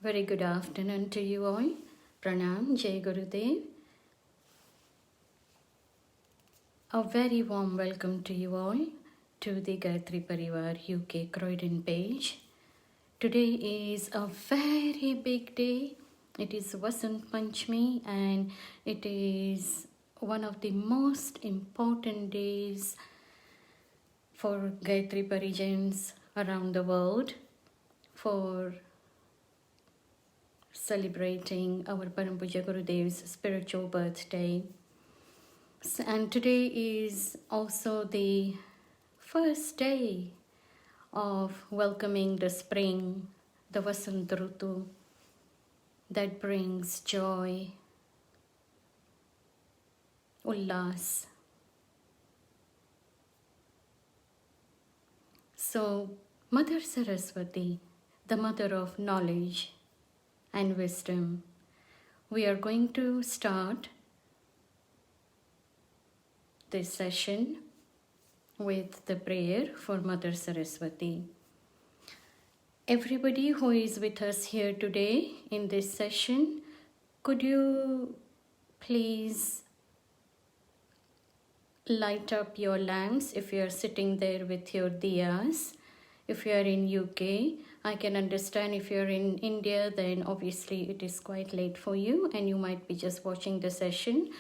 Very good afternoon to you all. Pranam, Jai Gurudev. A very warm welcome to you all to the Gayatri Parivar UK Croydon page. Today is a very big day. It is Vasant Panchmi and it is one of the most important days for Gayatri Parijans around the world for celebrating our Param Puja Gurudev's spiritual birthday. And today is also the first day of welcoming the spring, the Vasant Rutu, that brings joy, ullas. So, Mother Saraswati, the mother of knowledge and wisdom, we are going to start this session with the prayer for Mother Saraswati. Everybody who is with us here today in this session, could you please light up your lamps if you are sitting there with your diyas? If you are in UK, I can understand. If you are in India, then obviously it is quite late for you and you might be just watching the session.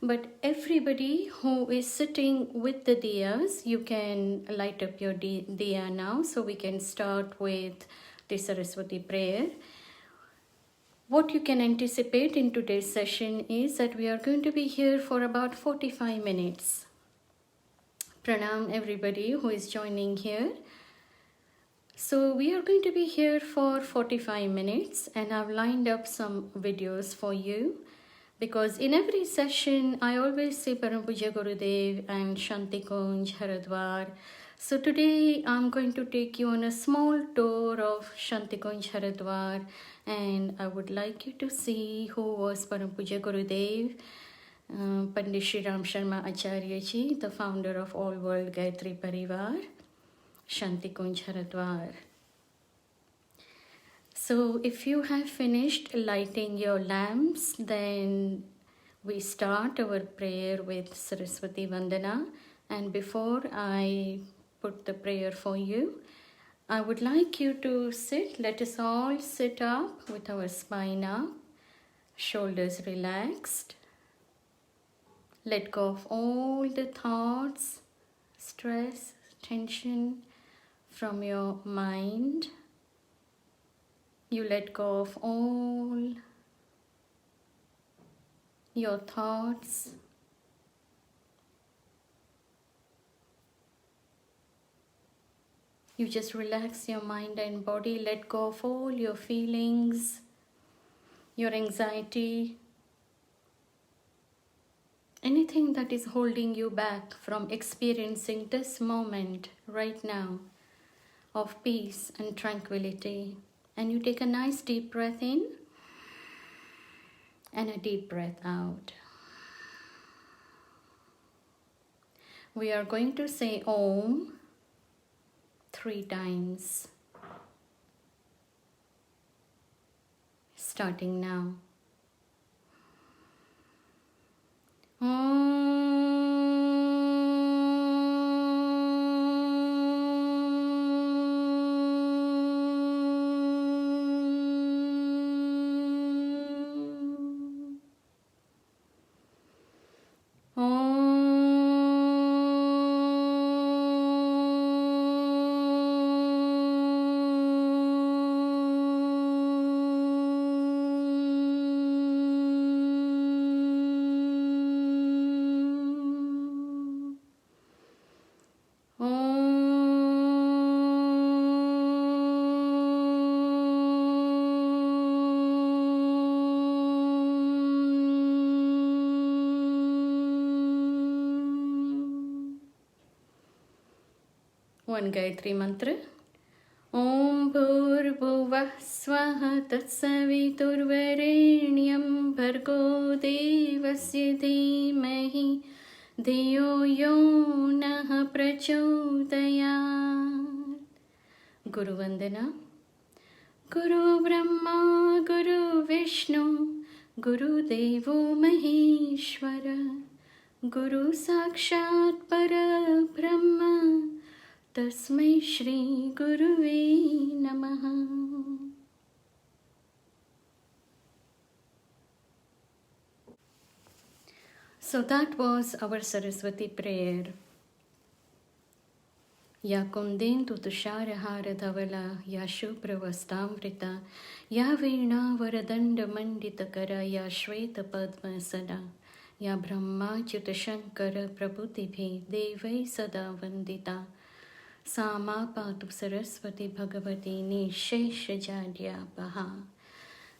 But everybody who is sitting with the diyas, you can light up your diya now, so we can start with the Saraswati prayer. What you can anticipate in today's session is that we are going to be here for about 45 minutes. Pranam everybody who is joining here. So we are going to be here for 45 minutes and I've lined up some videos for you. Because in every session, I always say Param Puja Gurudev and Shanti Kunj, Haridwar. So today, I'm going to take you on a small tour of Shanti Kunj, Haridwar. And I would like you to see who was Param Puja Gurudev, Pandit Shri Ram Sharma Acharya Ji, the founder of All World Gayatri Parivar, Shanti Kunj, Haridwar. So if you have finished lighting your lamps, then we start our prayer with Saraswati Vandana. And before I put the prayer for you, I would like you to sit. Let us all sit up with our spine up, shoulders relaxed. Let go of all the thoughts, stress, tension from your mind. You let go of all your thoughts. You just relax your mind and body. Let go of all your feelings, your anxiety, anything that is holding you back from experiencing this moment right now of peace and tranquility. And you take a nice deep breath in and a deep breath out. We are going to say Om 3 times. Starting now. Om. One Gayatri Mantra. Om Bhurvuvah Swaha Tatsaviturvarenyam Bhargo Devasya Dhimahi Dhiyo Yo Nah Prachodayat. Guru Vandana. Guru Brahma Vishnu, Guru Devo Maheshwara, Guru Sakshat Para Brahma, Tasmai Shri Guruve Namaha. So that was our Saraswati prayer. Ya Kundendu Tusharahara Dhavala, Ya Shubravastamvrita, Ya Veena Varadanda Manditakara, Ya Shweta Padmasana, Ya Brahma Chuta Shankara Prabhutibhi, Devai Sada Vandita, Sama Patu Saraswati Bhagavati Nishesha Jadya Paha,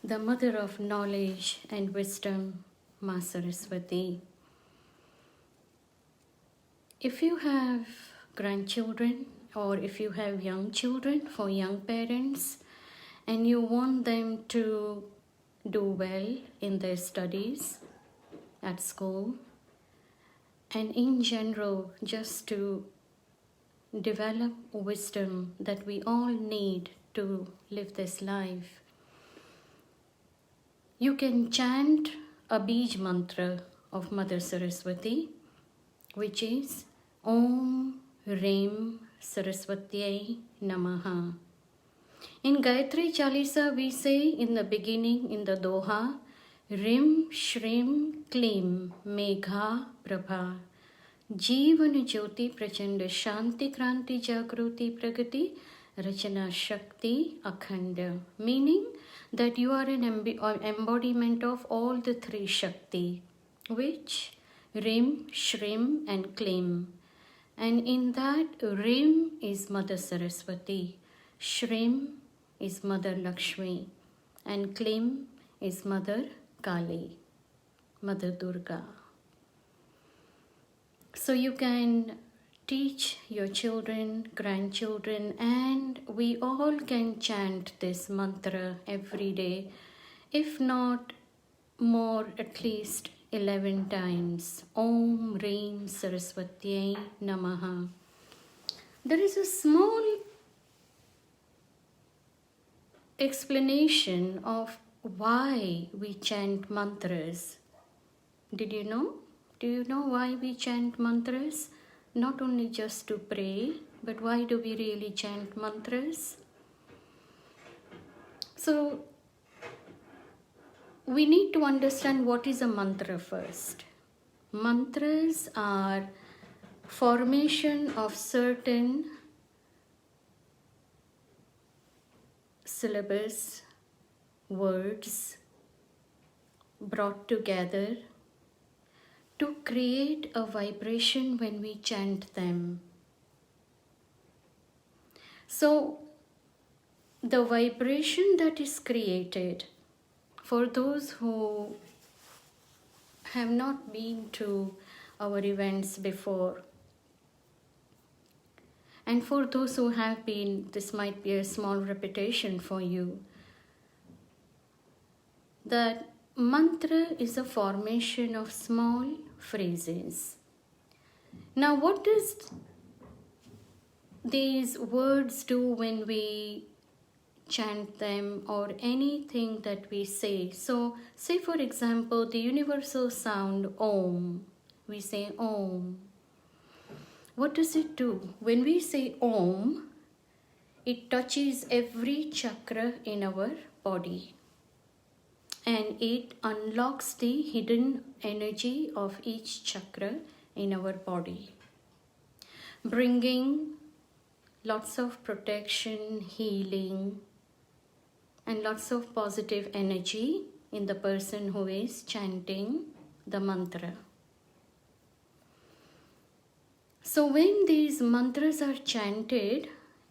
the mother of knowledge and wisdom, Ma Saraswati. If you have grandchildren or if you have young children, for young parents, and you want them to do well in their studies at school, and in general just to develop wisdom that we all need to live this life, you can chant a Bij mantra of Mother Saraswati, which is Om Rim Saraswatyai Namaha. In Gayatri Chalisa, we say in the beginning, in the Doha, Rim Shrim Klim Megha Prabha, Jeevan Jyoti Prachanda Shanti Kranti Jagruti Pragati Rachana Shakti Akhanda, meaning that you are an embodiment of all the three Shakti, which Rim, Shrim and Klim. And in that, Rim is Mother Saraswati, Shrim is Mother Lakshmi, and Klim is Mother Kali, Mother Durga. So you can teach your children, grandchildren, and we all can chant this mantra every day, if not more, at least 11 times. Om Reem Saraswatyai Namaha. There is a small explanation of why we chant mantras. Did you know? Do you know why we chant mantras? Not only just to pray, but why do we really chant mantras? So, we need to understand what is a mantra first. Mantras are formation of certain syllables, words brought together to create a vibration when we chant them. So, the vibration that is created, for those who have not been to our events before, and for those who have been, this might be a small repetition for you, that mantra is a formation of small phrases. Now, what does these words do when we chant them, or anything that we say? So, say for example, the universal sound Om. We say Om. What does it do? When we say Om, it touches every chakra in our body, and it unlocks the hidden energy of each chakra in our body, bringing lots of protection, healing, and lots of positive energy in the person who is chanting the mantra. So when these mantras are chanted,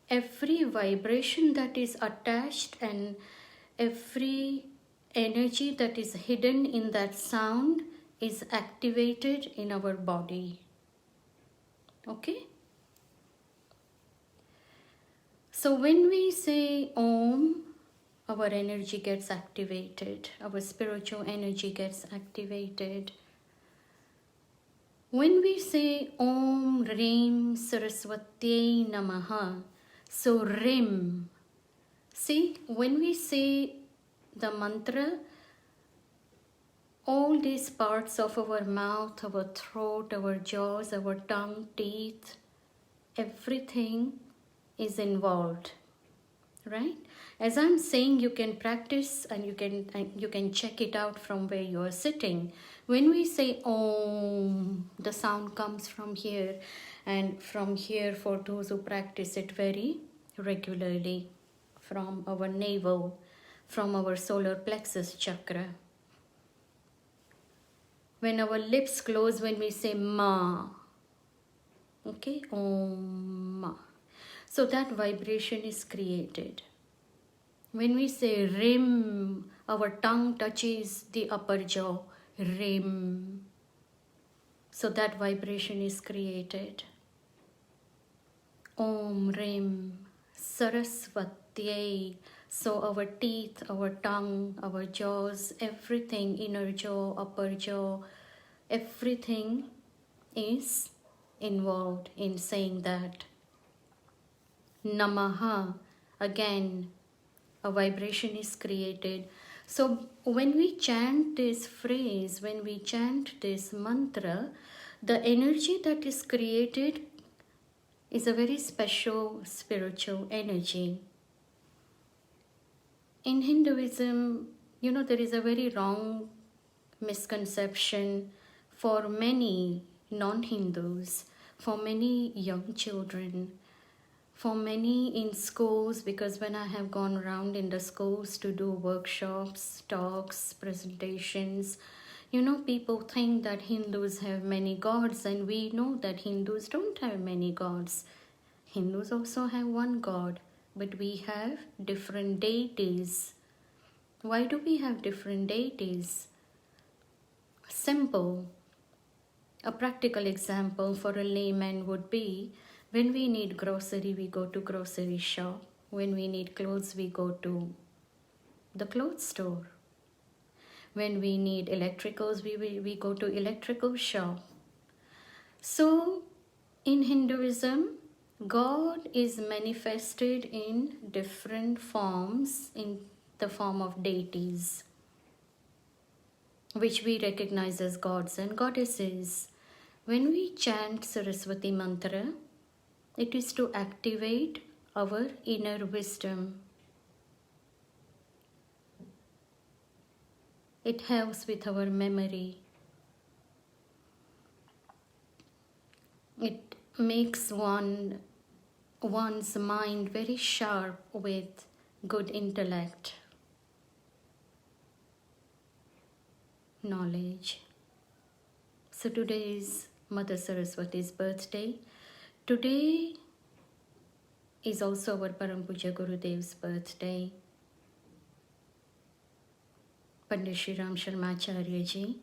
every vibration that is attached and every energy that is hidden in that sound is activated in our body. Okay? So when we say Om, our energy gets activated, our spiritual energy gets activated. When we say Om Rim Saraswatyai Namaha, so Rim, see, when we say the mantra, all these parts of our mouth, our throat, our jaws, our tongue, teeth, everything is involved, right? As I'm saying, you can practice and you can check it out from where you are sitting. When we say Om, the sound comes from here, and from here, for those who practice it very regularly, from our navel, from our solar plexus chakra. When our lips close, when we say Ma, okay, Om Ma. So that vibration is created. When we say Rim, our tongue touches the upper jaw, Rim. So that vibration is created. Om Rim, Saraswati. So our teeth, our tongue, our jaws, everything, inner jaw, upper jaw, everything is involved in saying that. Namaha, again, a vibration is created. So when we chant this phrase, when we chant this mantra, the energy that is created is a very special spiritual energy. In Hinduism, there is a very wrong misconception for many non-Hindus, for many young children, for many in schools, because when I have gone around in the schools to do workshops, talks, presentations, people think that Hindus have many gods, and we know that Hindus don't have many gods. Hindus also have one God, but we have different deities. Why do we have different deities? Simple. A practical example for a layman would be, when we need grocery, we go to grocery shop. When we need clothes, we go to the clothes store. When we need electricals, we go to electrical shop. So, in Hinduism, God is manifested in different forms, in the form of deities, which we recognize as gods and goddesses. When we chant Saraswati mantra, it is to activate our inner wisdom. It helps with our memory. It makes one's mind very sharp with good intellect, knowledge. So today is Mother Saraswati's birthday. Today is also our Param Puja Gurudev's birthday. Pandit Shri Ram Sharmacharya Ji,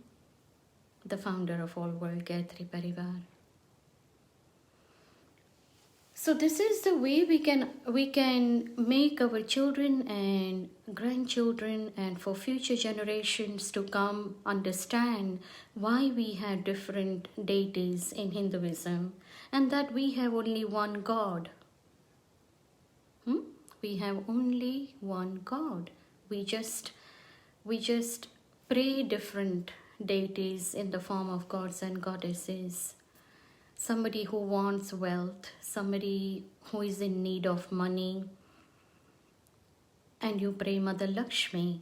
the founder of All World Gayatri Parivar. So this is the way we can make our children and grandchildren, and for future generations to come, understand why we have different deities in Hinduism, and that we have only one God. We have only one God. We just pray different deities in the form of gods and goddesses. Somebody who wants wealth, somebody who is in need of money, and you pray Mother Lakshmi,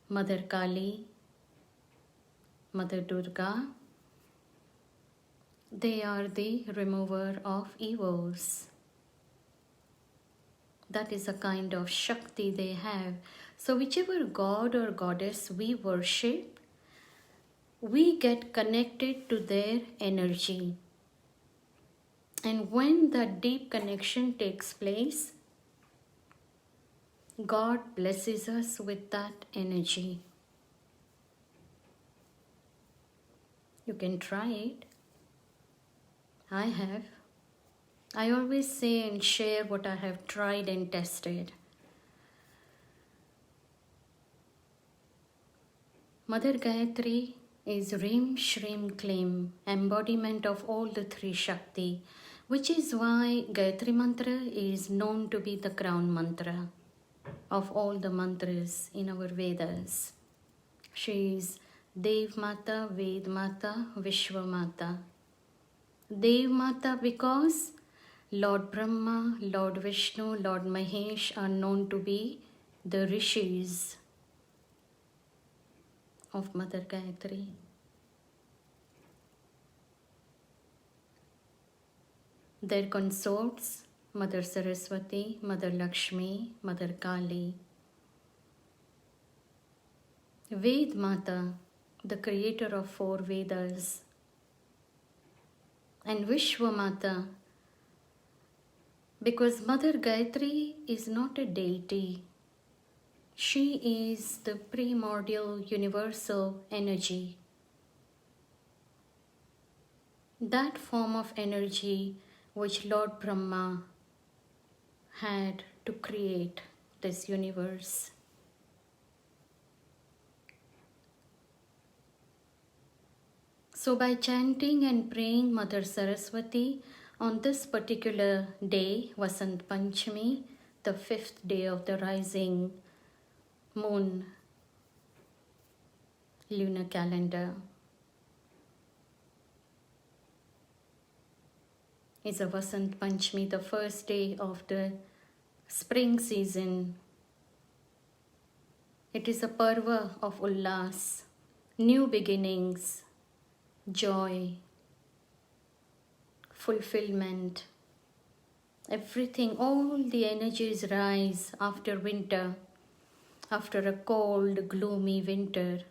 Mother Kali, Mother Durga. They are the remover of evils. That is a kind of Shakti they have. So whichever god or goddess we worship, we get connected to their energy. And when that deep connection takes place, God blesses us with that energy. You can try it. I have. I always say and share what I have tried and tested. Mother Gayatri is Rim Shrim Klim, embodiment of all the three Shakti, which is why Gayatri Mantra is known to be the crown mantra. of all the mantras in our Vedas. She is Dev Mata, Ved Mata, Vishwa Mata. Dev Mata because Lord Brahma, Lord Vishnu, Lord Mahesh are known to be the rishis of Mother Gayatri. Their consorts, Mother Saraswati, Mother Lakshmi, Mother Kali. Ved Mata, the creator of 4 Vedas. And Vishwa Mata, because Mother Gayatri is not a deity. She is the primordial universal energy. That form of energy which Lord Brahma had to create this universe. So by chanting and praying Mother Saraswati on this particular day, Vasant Panchmi, the 5th day of the rising moon lunar calendar, is a Vasant Panchmi, the first day of the spring season. It is a parva of ullas, new beginnings, joy, fulfillment, everything, all the energies rise after winter, after a cold, gloomy winter.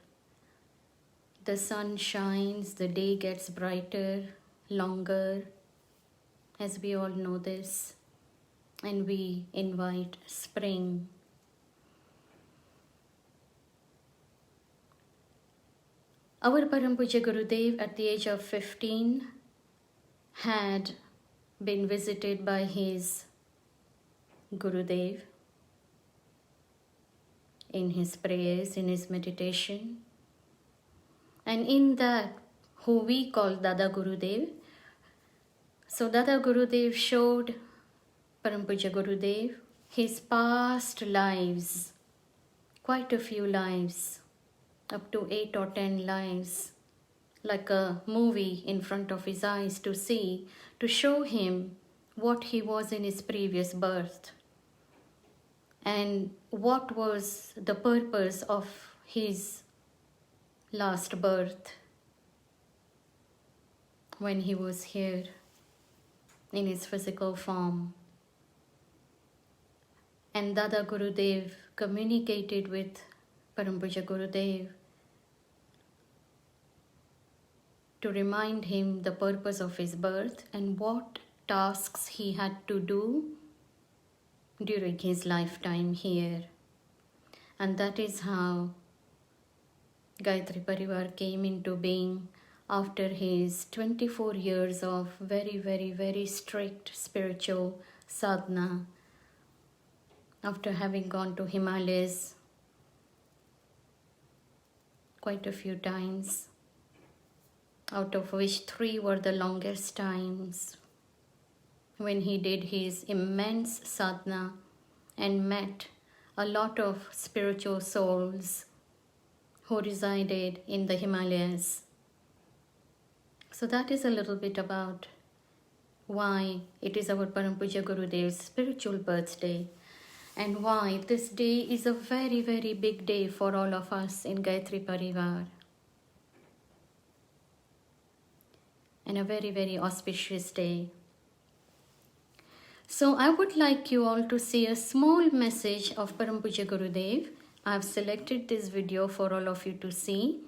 The sun shines, the day gets brighter, longer, as we all know this, and we invite spring. Our Param Puja Gurudev at the age of 15 had been visited by his Gurudev in his prayers, in his meditation. And in that, who we call Dada Gurudev, so Dada Gurudev showed Param Puja Gurudev his past lives, quite a few lives, up to 8 or 10 lives, like a movie in front of his eyes to see, to show him what he was in his previous birth and what was the purpose of his last birth when he was here in his physical form. And Dada Gurudev communicated with Param Puja Gurudev to remind him the purpose of his birth and what tasks he had to do during his lifetime here. And that is how Gayatri Parivar came into being after his 24 years of very, very, very strict spiritual sadhana, after having gone to Himalayas quite a few times, out of which 3 were the longest times, when he did his immense sadhana and met a lot of spiritual souls who resided in the Himalayas. So that is a little bit about why it is our Param Puja Gurudev's spiritual birthday, and why this day is a very, very big day for all of us in Gayatri Parivar, and a very, very auspicious day. So I would like you all to see a small message of Param Puja Gurudev. I have selected this video for all of you to see.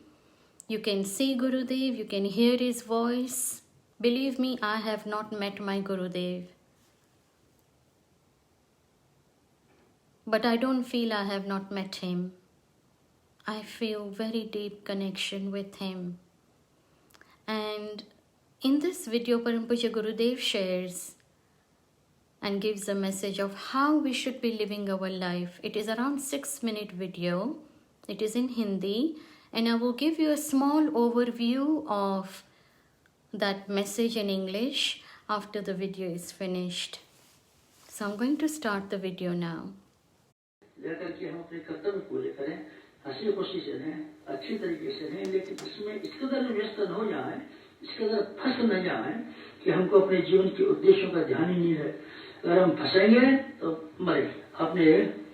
You can see Gurudev, you can hear his voice. Believe me, I have not met my Gurudev, but I don't feel I have not met him. I feel very deep connection with him. And in this video, Param Puja Gurudev shares and gives a message of how we should be living our life. It is around 6-minute video. It is in Hindi, and I will give you a small overview of that message in English after the video is finished. So I'm going to start the video now. जाकर के हम अपने कर्तव्य पूरे करें, हंसी खुशी से रहें, अच्छी तरीके से रहें, लेकिन इसमें इस कदर व्यस्त न हो जाए, इस कदर फंस न जाए कि हमको अपने जीवन के उद्देश्यों का ध्यान ही नहीं रहे। अगर हम फंसेंगे तो मरे। आपने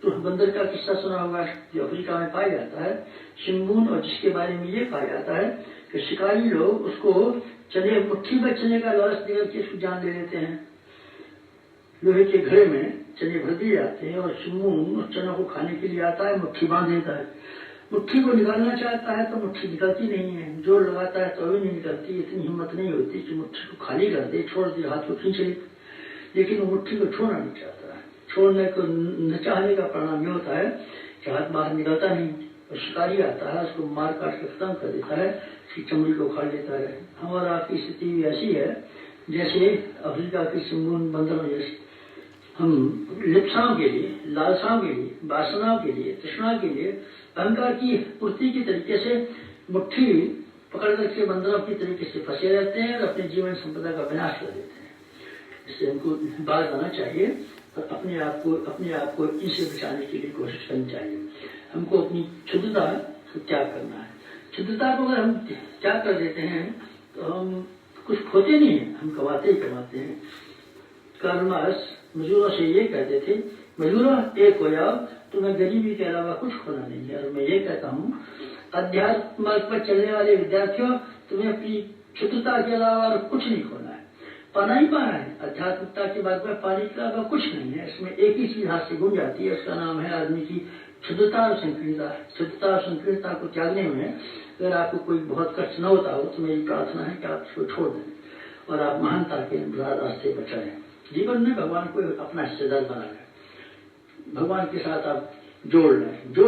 बंदर का किस्सा सुना होगा जो अफ्रीका में पाया जाता है, शिम्बून, और जिसके बारे में ये कहा जाता है कि शिकारी लोग उसको चने, मुट्ठी में चने का लालच देकर के उसको जान ले लेते हैं। लोहे के घड़े में चने भर दिए जाते हैं और शिम्बून उस चनों को खाने के लिए आता है, मुट्ठी बांध देता है। मुट्ठी को निकालना चाहता है तो मुट्ठी निकलती नहीं है, जोर लगाता है तो भी नहीं निकलती। इतनी हिम्मत नहीं होती कि मुट्ठी को खाली कर दे, छोड़ दे, हाथ को खींच ले, लेकिन वो मुट्ठी को छोड़ना नहीं चाहता। छोड़ने को न चाहने का परिणाम ये होता है कि हाथ बाहर निकलता नहीं, और शिकारी आता है उसको मार काट के खत्म कर देता है, उसकी चमड़ी को उखाड़ देता है। हमारा आपकी स्थिति भी ऐसी है जैसे अफ्रीका की शिम्बून बंदरों जैसी। हम लिप्साओं के लिए, लालसाओं के लिए, वासनाओं के लिए, तृष्णा के लिए, अहंकार की पूर्ति की तरीके से मुट्ठी पकड़ करके बंदरों की तरीके से फंसे रहते हैं और अपने जीवन संपदा का विनाश कर देते हैं। इससे हमको बाहर आना चाहिए और अपने आप को इनसे बचाने के लिए कोशिश करनी चाहिए। हमको अपनी क्षुद्रता को त्याग करना है। क्षुद्रता को अगर हम त्याग कर देते हैं तो हम कुछ खोते नहीं है, हम कमाते ही कमाते हैं। कार्ल मार्क्स मजदूरों से ये कहते थे, मजदूरों एक हो जाओ, तुम्हें गरीबी के अलावा कुछ खोना नहीं है। और मैं ये कहता हूँ, अध्यात्म मार्ग पर चलने वाले विद्यार्थियों, तुम्हें अपनी क्षुद्रता के अलावा और कुछ नहीं खोना है, पाना ही पाना है। अध्यात्मता के बाद में पाने के अलावा कुछ नहीं है। इसमें एक ही चीज हाथ से गुम जाती है, उसका नाम है आदमी की क्षुद्रता और संकीर्णता। क्षुद्रता और संकीर्णता को त्यागने में अगर आपको कोई बहुत कष्ट न होता हो तो मेरी प्रार्थना है कि आप इसको छोड़ दें और आप महानता के रास्ते पर चलें। जीवन में भगवान को अपना हिस्सेदार बना लें, भगवान के साथ आप जोड़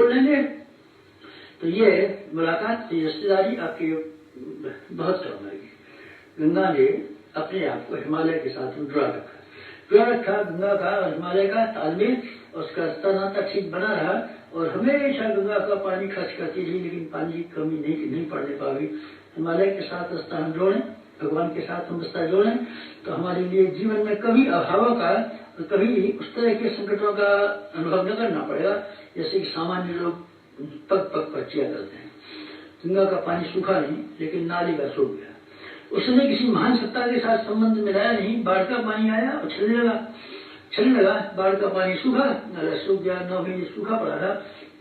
लेंगे तो ये मुलाकात, ये रिश्तेदारी आपकी बहुत काम आएगी। गंगा ने अपने आप को हिमालय के साथ जुड़ा रखा। गंगा का और हिमालय का तालमेल, उसका नाता ठीक बना रहा और हमेशा गंगा का पानी खर्च करती रही, लेकिन पानी की कमी नहीं पड़ने पाई। हिमालय के साथ रास्ता हम जोड़ें, भगवान के साथ हम रास्ता जोड़ें तो हमारे लिए जीवन में कभी अभावों का, कभी उस तरह के संकटों का अनुभव न करना पड़ेगा जैसे कि सामान्य लोग पग पर किया करते हैं। गंगा का पानी सूखा नहीं, लेकिन नाली का सूख गया। उसने किसी महान सत्ता के साथ संबंध मिलाया नहीं। बाढ़ का पानी आया और छलने लगा, बाढ़ का पानी सूखा, नाला सूख गया। 9 महीने सूखा पड़ा था,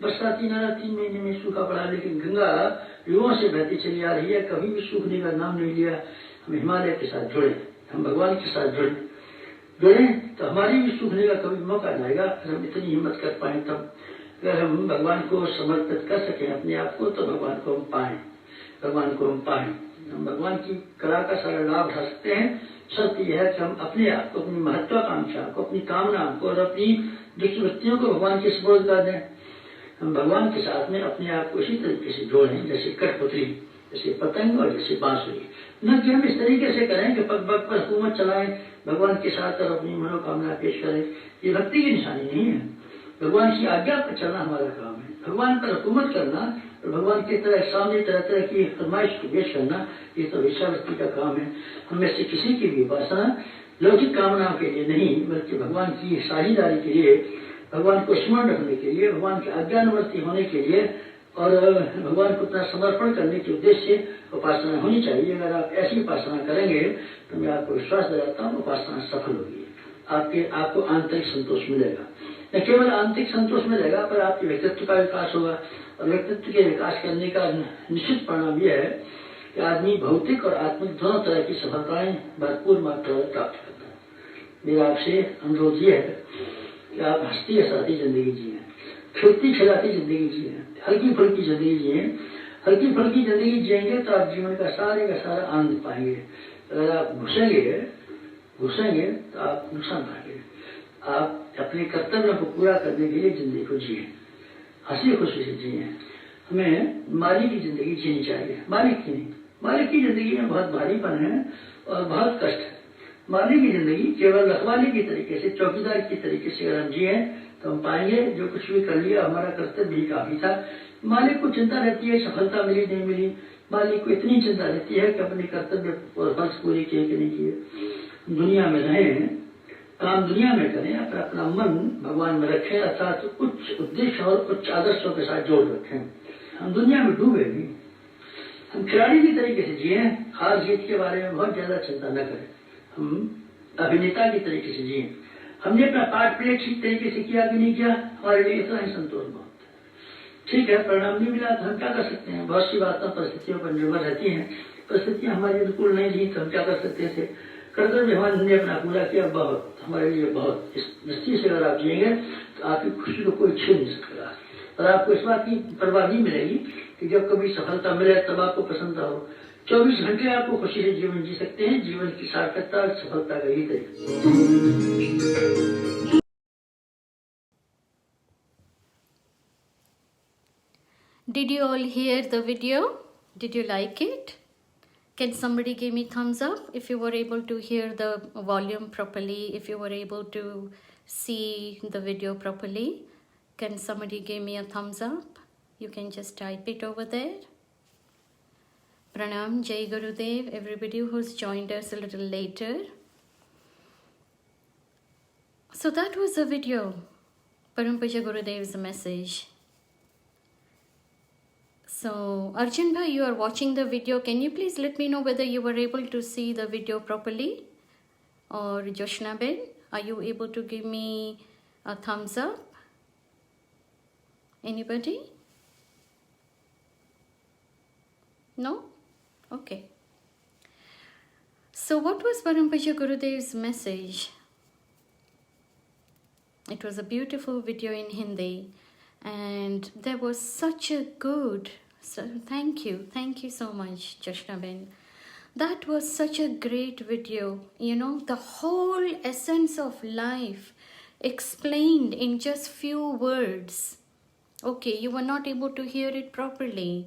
बरसाती नाला 3 महीने में सूखा पड़ा, लेकिन गंगा युगों से बहती चली आ रही है, कभी भी सूखने का नाम नहीं लिया। हम हिमालय के साथ जुड़े, हम भगवान के साथ जुड़े तो हमारी भी सूखने का कभी मौका आएगा। अगर हम इतनी हिम्मत कर पाए तब, अगर हम भगवान को समर्पित कर सकें अपने आप को, तो भगवान को हम पाएं। हम भगवान की कला का सारा लाभ उठा सकते हैं। शर्त यह है कि हम अपने आप को, अपनी महत्वाकांक्षा को, अपनी कामना को और अपनी दुष्वृत्तियों को भगवान के सुपुर्द कर दें। हम भगवान के साथ में अपने आप को इसी तरीके से जोड़ें जैसे कठपुतली, जैसे पतंग और जैसे बांसुरी। न कि हम इस तरीके से करें कि पग पर हुकूमत चलाएं भगवान के साथ और अपनी मनोकामना पेश करें। ये भक्ति की निशानी नहीं है। भगवान की आज्ञा पर चलना हमारा काम है। भगवान पर हुकूमत करना और भगवान की सामने तरह तरह की फरमाइश को पेश करना, ये तो वेश्यावृत्ति का काम है। हम में से किसी की भी उपासना लौकिक कामनाओं के लिए नहीं, बल्कि भगवान की साझेदारी के लिए, भगवान को स्मरण रखने के लिए, भगवान के आज्ञानुवर्ती होने के लिए और भगवान को अपना समर्पण करने के उद्देश्य से उपासना होनी चाहिए। अगर आप ऐसी उपासना करेंगे तो मैं आपको विश्वास दिलाता हूँ उपासना सफल होगी। आपको आंतरिक संतोष मिलेगा। न केवल आंतरिक संतोष मिलेगा पर आपके व्यक्तित्व का विकास होगा। और व्यक्तित्व के विकास करने का निश्चित परिणाम यह है कि आदमी भौतिक और आत्मिक दोनों तरह की सफलताएं भरपूर मात्रा में प्राप्त करता है। मेरा आपसे अनुरोध यह है कि आप हंसती हंसाती जिंदगी जिए, खिलती खिलाती जिंदगी जिए, हल्की फुल्की जिंदगी जिए। हल्की फुल्की जिंदगी जिएंगे तो आप जीवन का सारा आनंद पाएंगे। अगर आप घुसेंगे तो आप नुकसान पाएंगे। आप अपने कर्तव्यों को पूरा करने के लिए जिंदगी को जिए, हंसी खुशी से जिए। हमें मालिक की जिंदगी जीनी चाहिए, मालिक की नहीं। मालिक की जिंदगी में बहुत भारीपन है और बहुत कष्ट है। मालिक की जिंदगी केवल रखवाली की तरीके से, चौकीदार की तरीके से अगर हम जिए तो हम पाएंगे जो कुछ भी कर लिया हमारा कर्तव्य ही काफी था। मालिक को चिंता रहती है सफलता मिली नहीं मिली, मालिक को इतनी चिंता रहती है कि अपने कर्तव्य और फर्ज पूरे किए कि नहीं किए। दुनिया में रहें काम दुनिया में करें, पर अपना मन भगवान में रखें, अर्थात उच्च उद्देश्य और उच्च आदर्शों के साथ जोड़ रखें। हम दुनिया में डूबे नहीं, हम खिलाड़ी की तरीके से जिए, हार जीत के बारे में बहुत ज्यादा चिंता न करें, हम अभिनेता की तरीके से जिए। हमने अपना पार्ट प्ले ठीक तरीके से किया कि नहीं किया, हमारे लिए इतना ही संतोष बहुत है। ठीक है, परिणाम नहीं मिला तो हम क्या कर सकते हैं? बहुत सी बातें परिस्थितियों पर निर्भर रहती हैं, परिस्थितियां हमारी अनुकूल नहीं थी तो हम क्या कर सकते थे? कर्तव्य हमने अपना पूरा किया, बहुत हमारे लिए बहुत। इस दृष्टि से अगर आप जिएंगे तो आपकी खुशी को कोई छीन नहीं सकेगा, और आपको इस बात की परवाह नहीं मिलेगी कि जब कभी सफलता मिले तब आपको प्रसन्नता हो। 24 घंटे आपको खुशी से जीवन जी सकते हैं। जीवन की सार्थकता और सफलता का यही तरीका। Did you all hear the video? Did you like it? Can somebody give me thumbs up if you were able to hear the volume properly, if you were able to see the video properly? Can somebody give me a thumbs up? You can just type it over there. Pranam, Jai Gurudev, everybody who's joined us a little later. So that was the video, Param Puja Gurudev's message. So Arjun bhai, you are watching the video. Can you please let me know whether you were able to see the video properly? Or Joshna Ben, are you able to give me a thumbs up? Anybody? No? Okay. So what was Param Puja Gurudev's message? It was a beautiful video in Hindi, and there was such a good, so thank you so much, Joshna Ben. That was such a great video, you know, the whole essence of life explained in just few words. Okay, you were not able to hear it properly.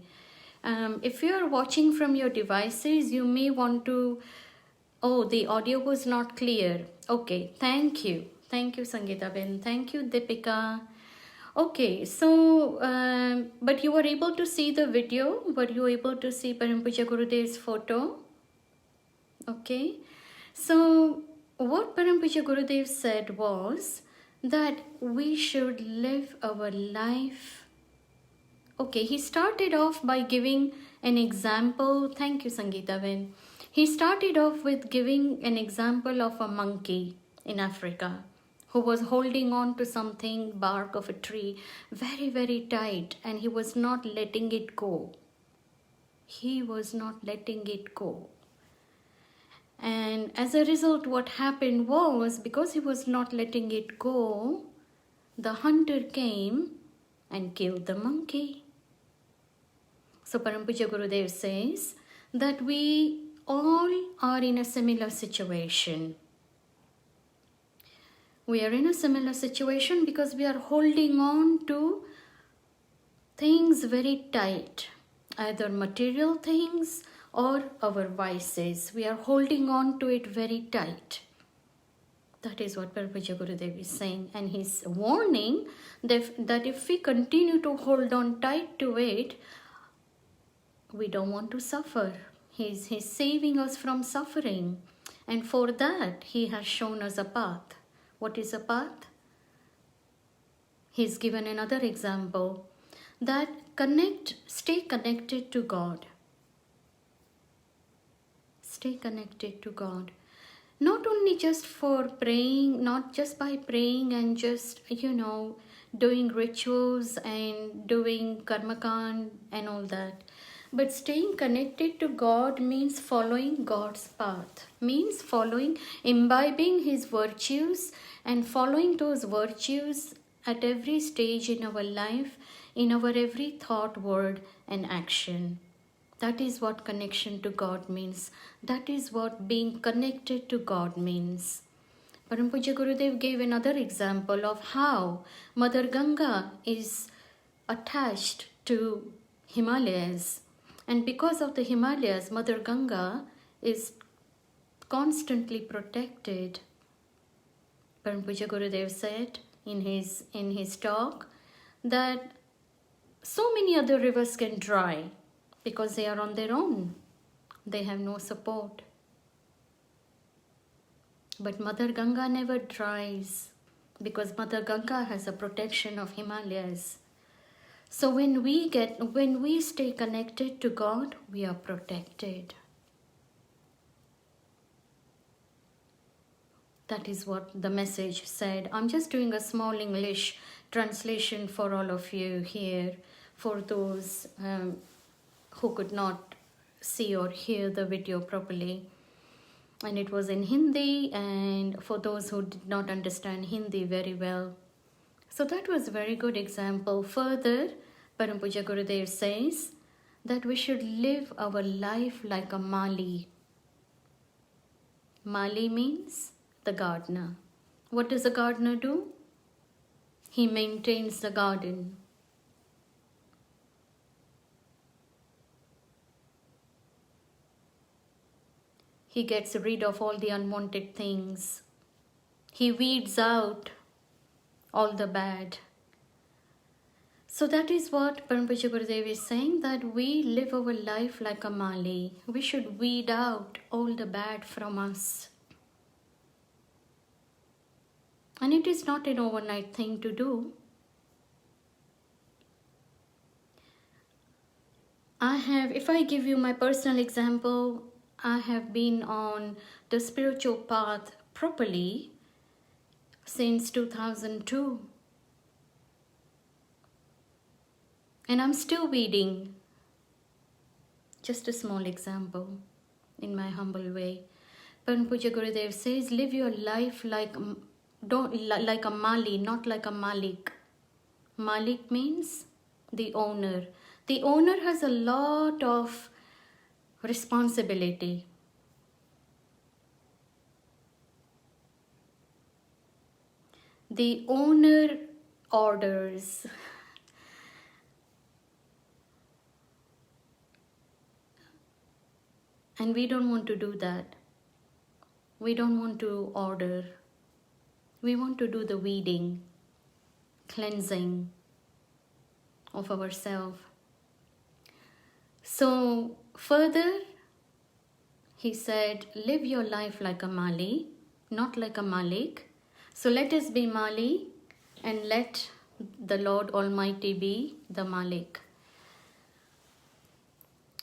If you are watching from your devices, you may want to, oh, the audio was not clear. Okay, thank you Sangeeta Ben, thank you Deepika. Okay, so but you were able to see the video. Were you able to see Param Puja Gurudev's photo? Okay, so what Param Puja Gurudev said was that we should live our life. Okay, he started off by giving an example. Thank you, Sangeeta Ben. He started off with giving an example of a monkey in Africa who was holding on to something, bark of a tree, very, very tight, and he was not letting it go. He was not letting it go. And as a result, what happened was, because he was not letting it go, the hunter came and killed the monkey. So Param Puja Gurudev says that we all are in a similar situation. We are in a similar situation because we are holding on to things very tight, either material things or our vices. We are holding on to it very tight. That is what Param Puja Gurudev is saying, and he's warning that if we continue to hold on tight to it, we don't want to suffer. He's saving us from suffering, and for that he has shown us a path. What is a path? He's given another example, that stay connected to God. Stay connected to God. Not only just for praying, not just by praying and just, doing rituals and doing karmakand and all that. But staying connected to God means following God's path, means imbibing His virtues and following those virtues at every stage in our life, in our every thought, word and action. That is what connection to God means. That is what being connected to God means. Param Puja Gurudev gave another example of how Mother Ganga is attached to Himalayas. And because of the Himalayas, Mother Ganga is constantly protected. Param Puja Gurudev said in his talk that so many other rivers can dry because they are on their own. They have no support. But Mother Ganga never dries because Mother Ganga has a protection of Himalayas. So when we stay connected to God, we are protected. That is what the message said. I'm just doing a small English translation for all of you here, for those who could not see or hear the video properly. And it was in Hindi, and for those who did not understand Hindi very well. So that was a very good example. Further, Param Puja Gurudev says that we should live our life like a Mali. Mali means the gardener. What does a gardener do? He maintains the garden. He gets rid of all the unwanted things. He weeds out all the bad. So that is what Param Puja Gurudev is saying, that we live our life like a Mali. We should weed out all the bad from us. And it is not an overnight thing to do. If I give you my personal example, I have been on the spiritual path properly since 2002. And I'm still weeding. Just a small example in my humble way. Param Puja Gurudev says, live your life like a Mali, not like a Malik. Malik means the owner. The owner has a lot of responsibility. The owner orders. And we don't want to do that. We don't want to order. We want to do the weeding, cleansing of ourselves. So further, he said, live your life like a Mali, not like a Malik. So let us be Mali and let the Lord Almighty be the Malik.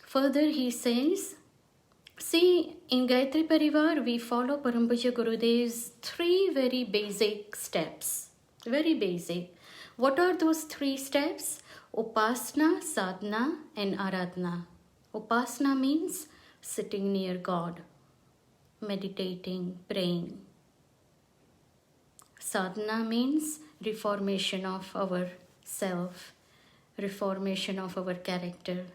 Further, he says, see, in Gayatri Parivar, we follow Param Puja Gurudev's 3 very basic steps. Very basic. What are those 3 steps? Upasana, Sadhana and Aradhana. Upasana means sitting near God, meditating, praying. Sadhana means reformation of our self, reformation of our character.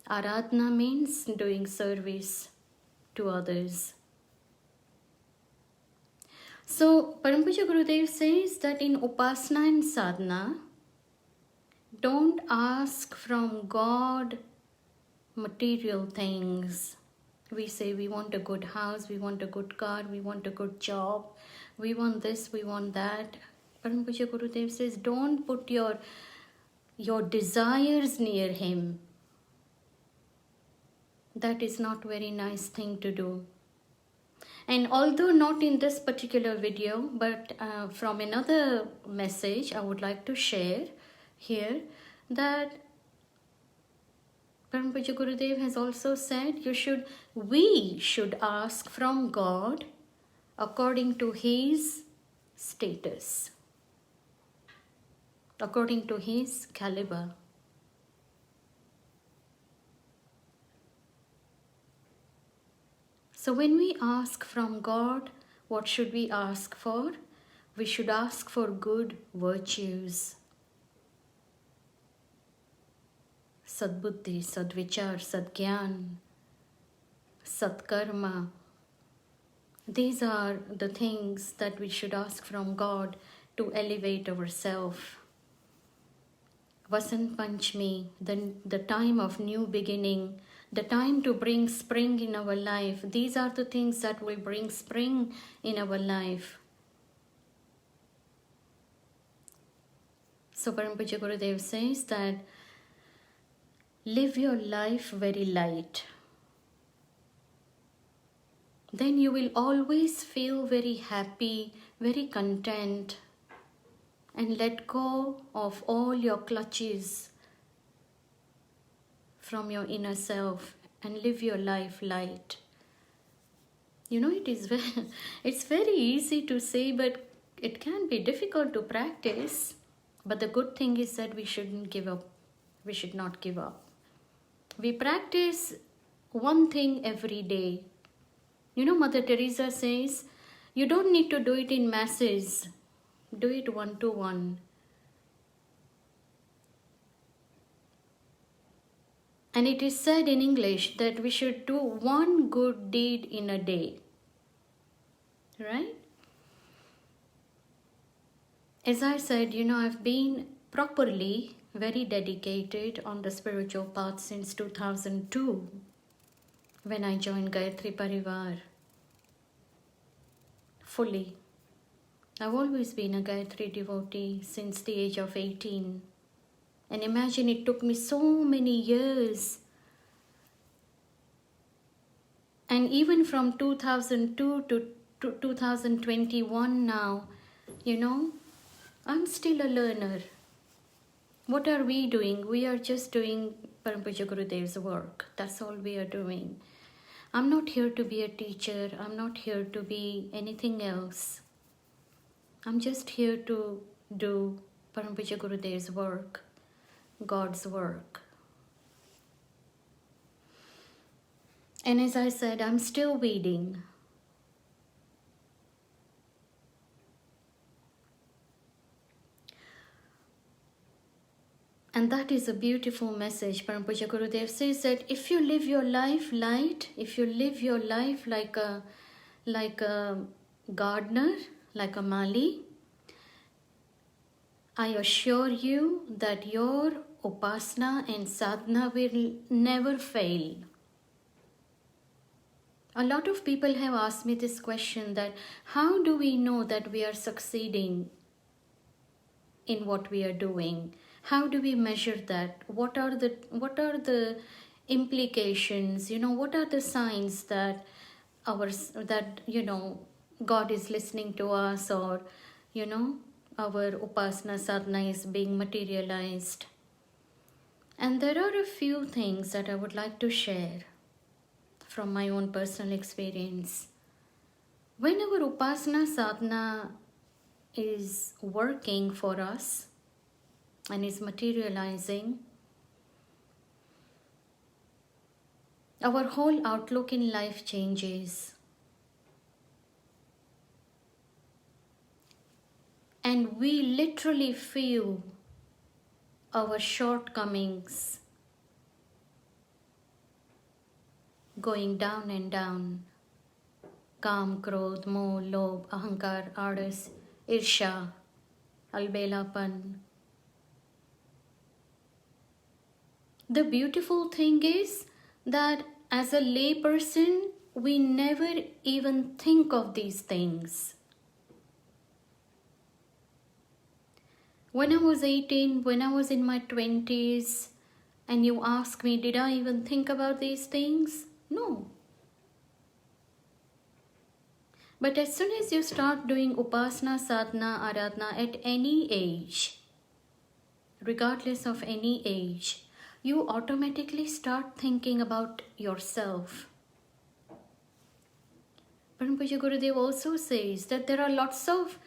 Aradhana means doing service to others. So Param Puja Gurudev says that in Upasana and Sadhana, don't ask from God material things. We say we want a good house, we want a good car, we want a good job, we want this, we want that. Param Puja Gurudev says, don't put your desires near him. That is not a very nice thing to do. And although not in this particular video, but from another message I would like to share here, that Param Puja Gurudev has also said we should ask from God according to his status, according to his caliber. So when we ask from God, what should we ask for? We should ask for good virtues. Sadbuddhi, Sadvichar, Sadgyan, Sadkarma. These are the things that we should ask from God to elevate ourselves. Vasant Panchmi, the time of new beginning, the time to bring spring in our life. These are the things that will bring spring in our life. So Param Puja Gurudev says that live your life very light. then you will always feel very happy, very content, and let go of all your clutches from your inner self and live your life light. You know, it's very easy to say, but it can be difficult to practice. But the good thing is that we shouldn't give up. We should not give up. We practice one thing every day. You know, Mother Teresa says, you don't need to do it in masses. Do it one-to-one. And it is said in English that we should do one good deed in a day. Right? As I said, you know, I've been properly very dedicated on the spiritual path since 2002 when I joined Gayatri Parivar fully. I've always been a Gayatri devotee since the age of 18. And imagine, it took me so many years. And even from 2002 to 2021 now, you know, I'm still a learner. What are we doing? We are just doing Param Pujya Gurudev's work. That's all we are doing. I'm not here to be a teacher. I'm not here to be anything else. I'm just here to do Param Pujya Gurudev's work, God's work. And as I said, I'm still weeding. And that is a beautiful message. Param Pujya Gurudev says that if you live your life light, if you live your life like a gardener, like a mali, I assure you that your upasana and sadhana will never fail. A lot of people have asked me this question, that how do we know that we are succeeding in what we are doing? How do we measure that? What are the implications? You know, what are the signs that God is listening to us, or you know, our upasana sadhana is being materialized? And there are a few things that I would like to share from my own personal experience. When our upasana sadhana is working for us and is materializing, our whole outlook in life changes. And we literally feel our shortcomings going down and down. Kam, Krodh, Moh, Lobh, Ahankar, Adas, Irsha, Albelapan. The beautiful thing is that as a lay person, we never even think of these things. When I was 18, when I was in my 20s, and you ask me, did I even think about these things? No. But as soon as you start doing upasana, sadhana, aradhana at any age, regardless of any age, you automatically start thinking about yourself. Param Pujya Gurudev also says that there are lots of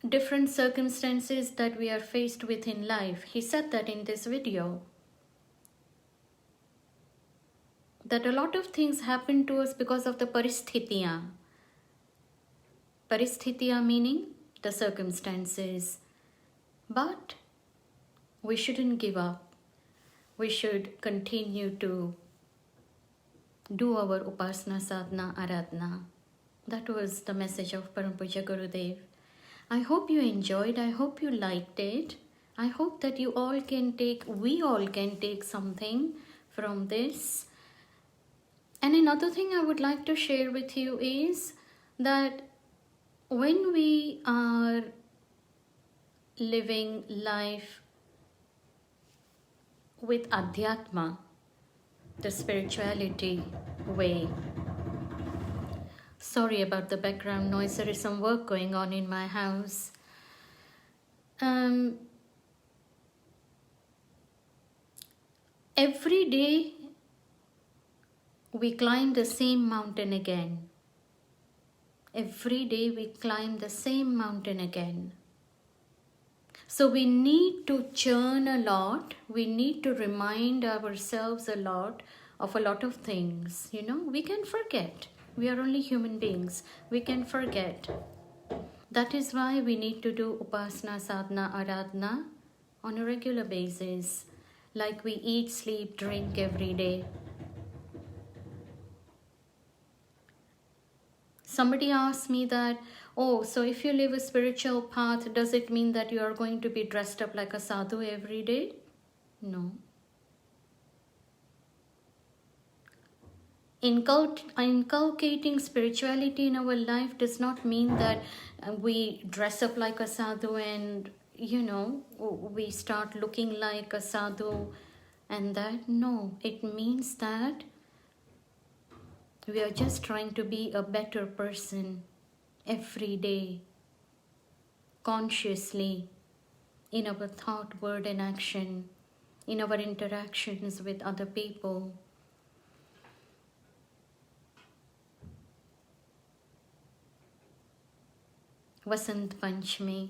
different circumstances that we are faced with in life. He said that in this video. That a lot of things happen to us because of the paristhitiya. Paristhitiya meaning the circumstances. But we shouldn't give up. We should continue to do our upasana, sadhana, aradhana. That was the message of Param Pujya Gurudev. I hope you enjoyed. I hope you liked it. I hope that we all can take something from this. And another thing I would like to share with you is that when we are living life with Adhyatma, the spirituality way, Sorry about the background noise. There is some work going on in my house. Every day we climb the same mountain again. Every day we climb the same mountain again. So we need to churn a lot. We need to remind ourselves a lot of a lot of things. You know, we can forget. We are only human beings. We can forget. That is why we need to do upasana, sadhana, aradhana on a regular basis. Like we eat, sleep, drink every day. Somebody asked me that, oh, so if you live a spiritual path, does it mean that you are going to be dressed up like a sadhu every day? No. Inculcating spirituality in our life does not mean that we dress up like a sadhu and, you know, we start looking like a sadhu and that. No, it means that we are just trying to be a better person every day, consciously, in our thought, word and action, in our interactions with other people. Vasant Panchmi,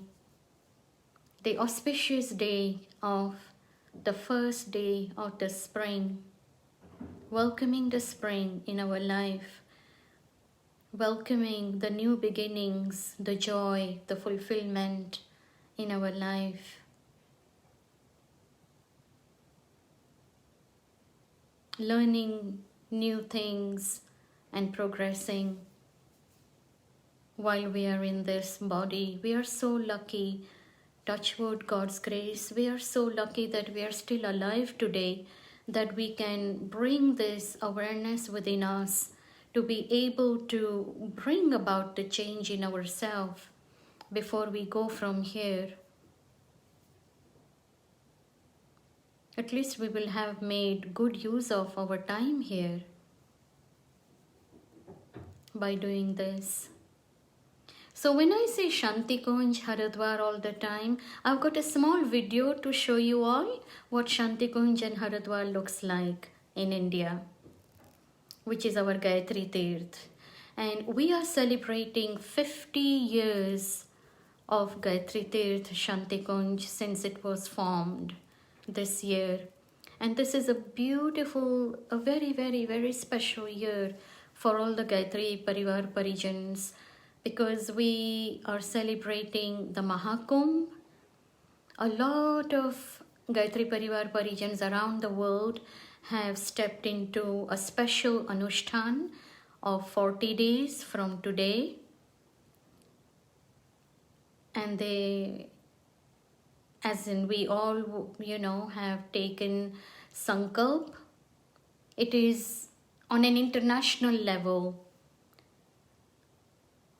the auspicious day of the first day of the spring, welcoming the spring in our life, welcoming the new beginnings, the joy, the fulfillment in our life. Learning new things and progressing while we are in this body. We are so lucky, touch wood, God's grace, we are so lucky that we are still alive today, that we can bring this awareness within us to be able to bring about the change in ourselves before we go from here. At least we will have made good use of our time here by doing this. So when I say Shanti Kunj, Haridwar all the time, I've got a small video to show you all what Shanti Kunj and Haridwar looks like in India, which is our Gayatri Tirth. And we are celebrating 50 years of Gayatri Tirth Shanti Kunj since it was formed this year. And this is a beautiful, a very, very, very special year for all the Gayatri Parivar Parijans, because we are celebrating the Mahakumbh. A lot of Gayatri Parivar Parijans around the world have stepped into a special Anushtan of 40 days from today. And they, as in we all, you know, have taken Sankalp. It is on an international level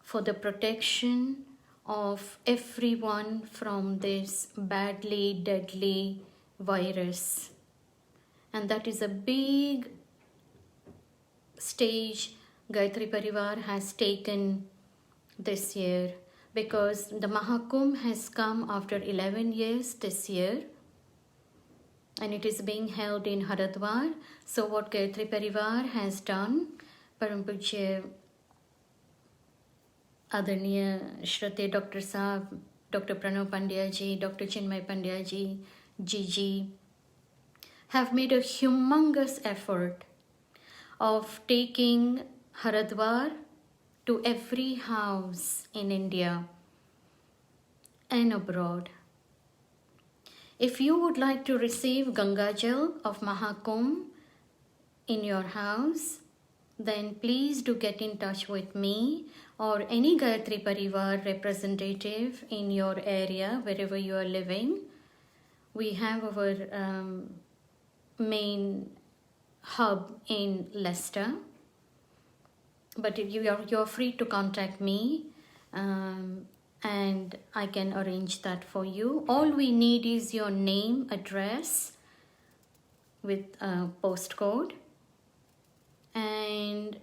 for the protection of everyone from this badly deadly virus. And that is a big stage Gayatri Parivar has taken this year, because the Mahakumbh has come after 11 years this year and it is being held in Haridwar. So what Gayatri Parivar has done, Param Pujya Adaniya Shraddheya Dr. Saab, Dr. Pranav Pandya ji, Dr. Chinmay Pandya ji, Gigi, have made a humongous effort of taking Haridwar to every house in India and abroad. If you would like to receive Ganga Jal of Mahakumbh in your house, then please do get in touch with me or any Gayatri Parivar representative in your area, wherever you are living. We have our main hub in Leicester, but you're free to contact me and I can arrange that for you. All we need is your name, address with a postcode, and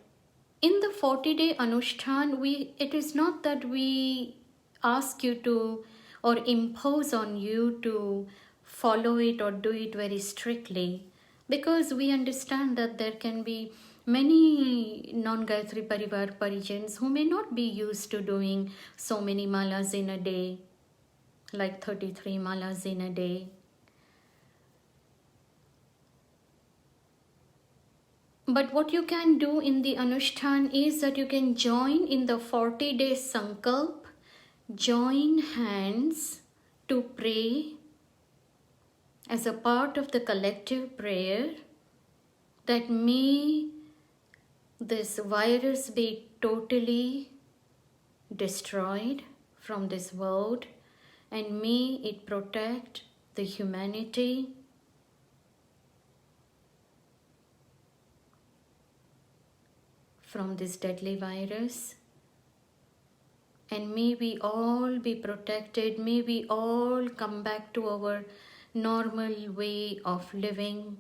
In the 40-day Anushtan, it is not that we ask you to or impose on you to follow it or do it very strictly, because we understand that there can be many non-Gayatri Parivar Parijans who may not be used to doing so many malas in a day, like 33 malas in a day. But what you can do in the Anushtan is that you can join in the 40-day Sankalp, join hands to pray as a part of the collective prayer that may this virus be totally destroyed from this world, and may it protect the humanity from this deadly virus, and may we all be protected, may we all come back to our normal way of living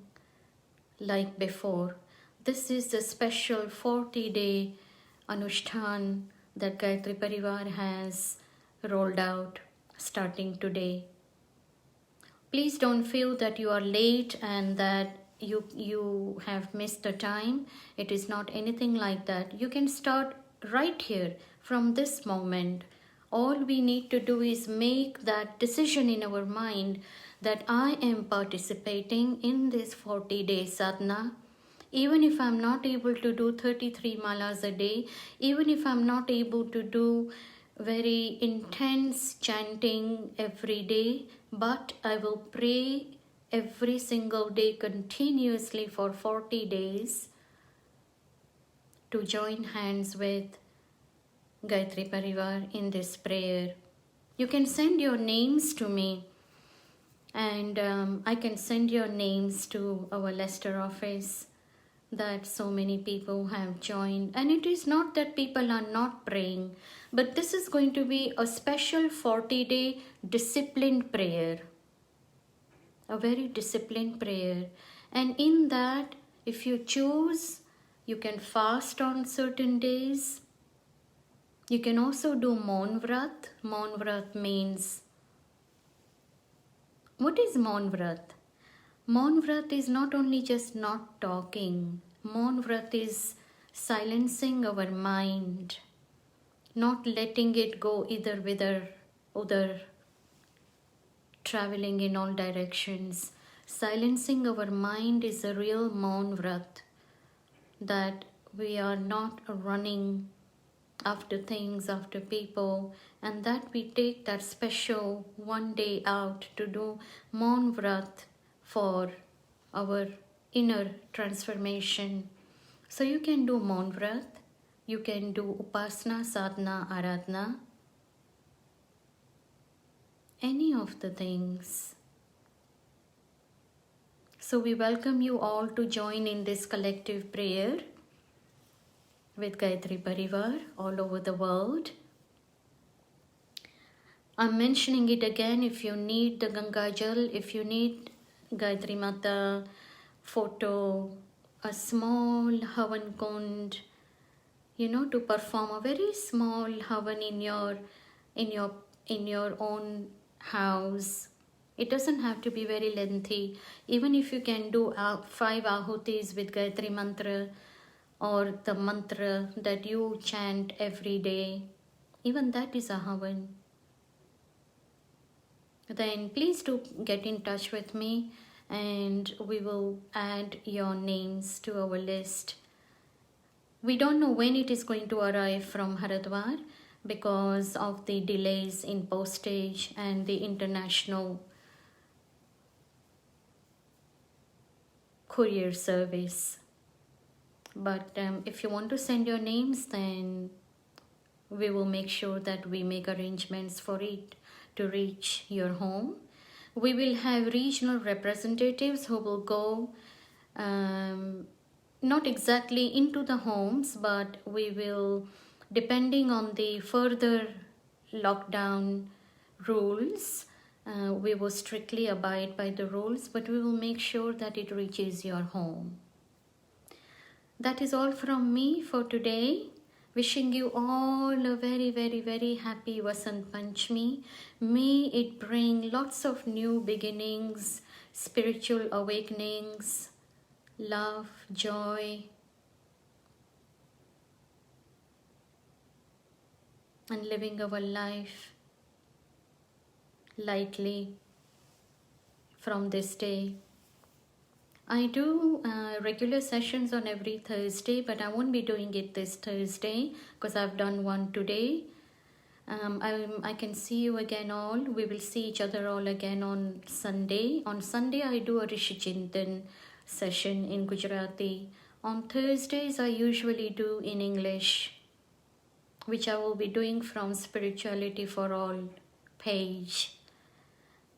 like before. This is the special 40-day Anushtan that Gayatri Parivar has rolled out starting today. Please don't feel that you are late and that you have missed the time. It is not anything like that. You can start right here from this moment. All we need to do is make that decision in our mind that I am participating in this 40-day sadhana. Even if I'm not able to do 33 malas a day, even if I'm not able to do very intense chanting every day, but I will pray every single day continuously for 40 days to join hands with Gayatri Parivar in this prayer. You can send your names to me, and I can send your names to our Leicester office that so many people have joined. And it is not that people are not praying, but this is going to be a special 40-day disciplined prayer, a very disciplined prayer. And in that, if you choose, you can fast on certain days. You can also do Maun Vrat. Maun Vrat means, what is Maun Vrat? Maun Vrat is not only just not talking. Maun Vrat is silencing our mind, not letting it go either with other, traveling in all directions. Silencing our mind is a real Maun Vrat, that we are not running after things, after people, and that we take that special one day out to do Maun Vrat for our inner transformation. So you can do Maun Vrat, you can do Upasana, Sadhana, Aradhana, any of the things. So we welcome you all to join in this collective prayer with Gayatri Parivar all over the world. I'm mentioning it again. If you need the Ganga Jal, if you need Gayatri Mata photo, a small Havan Kund, to perform a very small Havan in your own house. It doesn't have to be very lengthy. Even if you can do 5 ahutis with Gayatri Mantra, or the mantra that you chant every day, even that is a Havan. Then please do get in touch with me, and we will add your names to our list. We don't know when it is going to arrive from Haridwar because of the delays in postage and the international courier service. But if you want to send your names, then we will make sure that we make arrangements for it to reach your home. We will have regional representatives who will go not exactly into the homes, but we will, depending on the further lockdown rules, we will strictly abide by the rules, but we will make sure that it reaches your home. that is all from me for today. Wishing you all a very, very, very happy Vasant Panchmi. May it bring lots of new beginnings, spiritual awakenings, love, joy, and living our life lightly from this day. I do regular sessions on every Thursday, but I won't be doing it this Thursday because I've done one today. I can see you again all. We will see each other all again on Sunday. On Sunday, I do a Rishi Chintan session in Gujarati. On Thursdays, I usually do in English, which I will be doing from Spirituality for All page,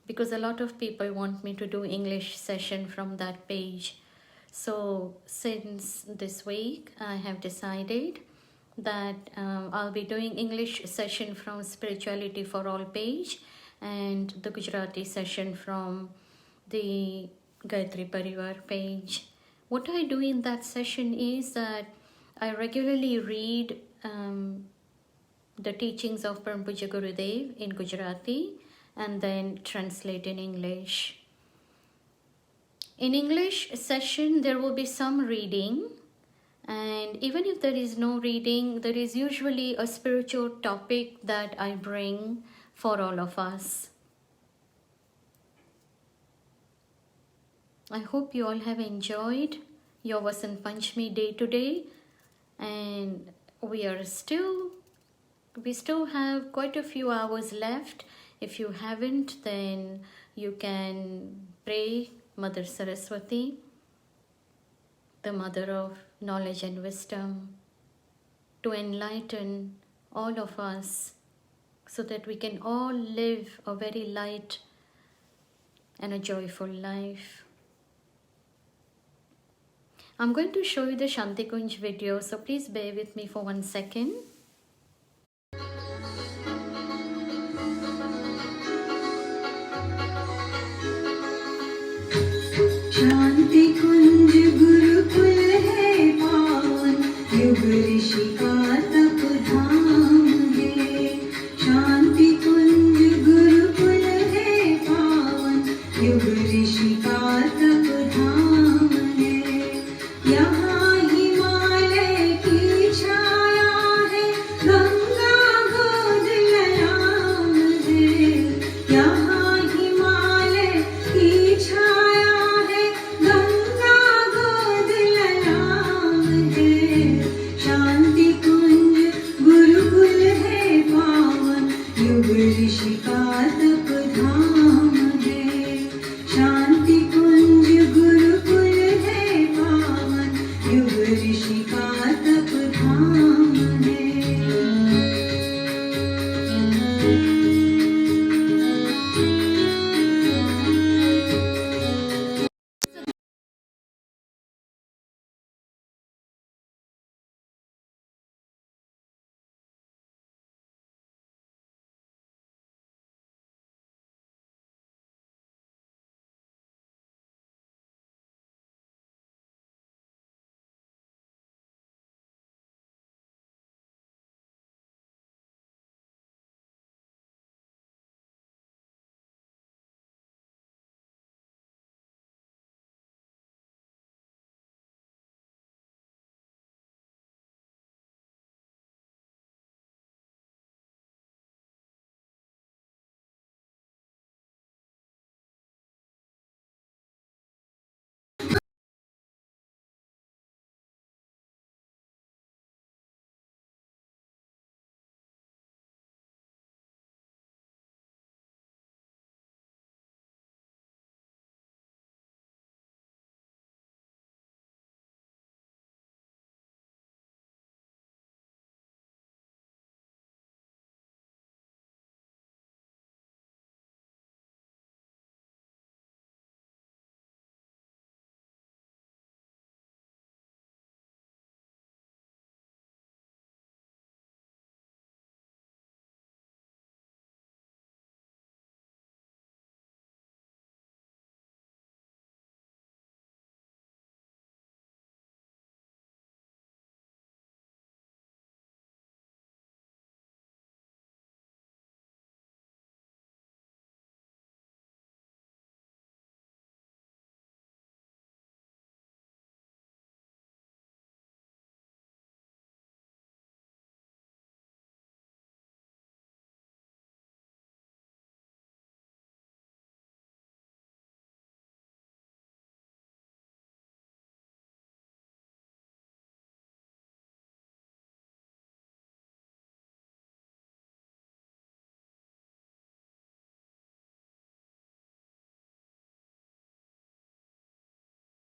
because a lot of people want me to do English session from that page. So since this week, I have decided that I'll be doing English session from Spirituality for All page and the Gujarati session from the Gayatri Parivar page. What I do in that session is that I regularly read the teachings of Param Pujya Gurudev in Gujarati and then translate in English. In English session, there will be some reading, and even if there is no reading, there is usually a spiritual topic that I bring for all of us. I hope you all have enjoyed your Vasant Panchmi day today, and we still have quite a few hours left. If you haven't, then you can pray Mother Saraswati, the Mother of Knowledge and Wisdom, to enlighten all of us so that we can all live a very light and a joyful life. I'm going to show you the Shanti Kunj video, so please bear with me for 1 second. शांति कुंज गुरुकुल है पावन युग ऋषि का तप धाम है शांति कुंज गुरुकुल है पावन युग ऋषि का